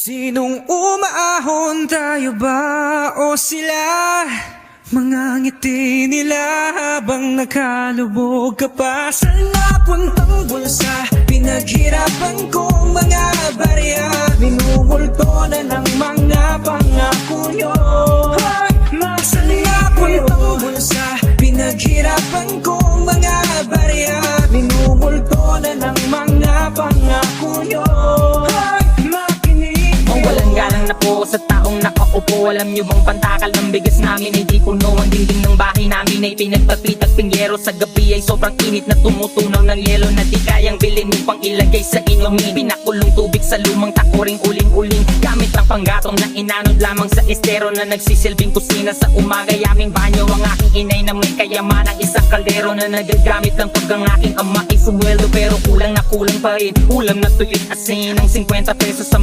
Sinong umaahon, tayo ba o sila? Mga ngiti nila habang nakalubog ka pa sa napuntang bulsa. Pinaghirapan kong mga barya, minumulto na ng mga pangako nyo. Nasa napuntang bulsa, pinaghirapan kong mga barya, minumulto na ng mga pangako nyo. Walang galang na po sa taong nakaupo. Alam nyo bang pantakal ng bigas namin ay di puno? Ang dingding ng bahay namin ay pinagpapitag pingyero. Sa gabi ay sobrang init na tumutunaw ng yelo na di kayang bilhin upang ilagay sa inumin. Pinakulong tubig sa lumang takuring uling-uling, gamit ang panggatong na inanod lamang sa estero na nagsisilbing kusina sa umaga. Yaming banyo ang aking inay na may kayaman, ang isang kaldero na nagagamit ng pag ang aking ama ay sumweldo pero kulang na kulang pa rin. Ulam na tuyo't asin, ang 50 pesos sa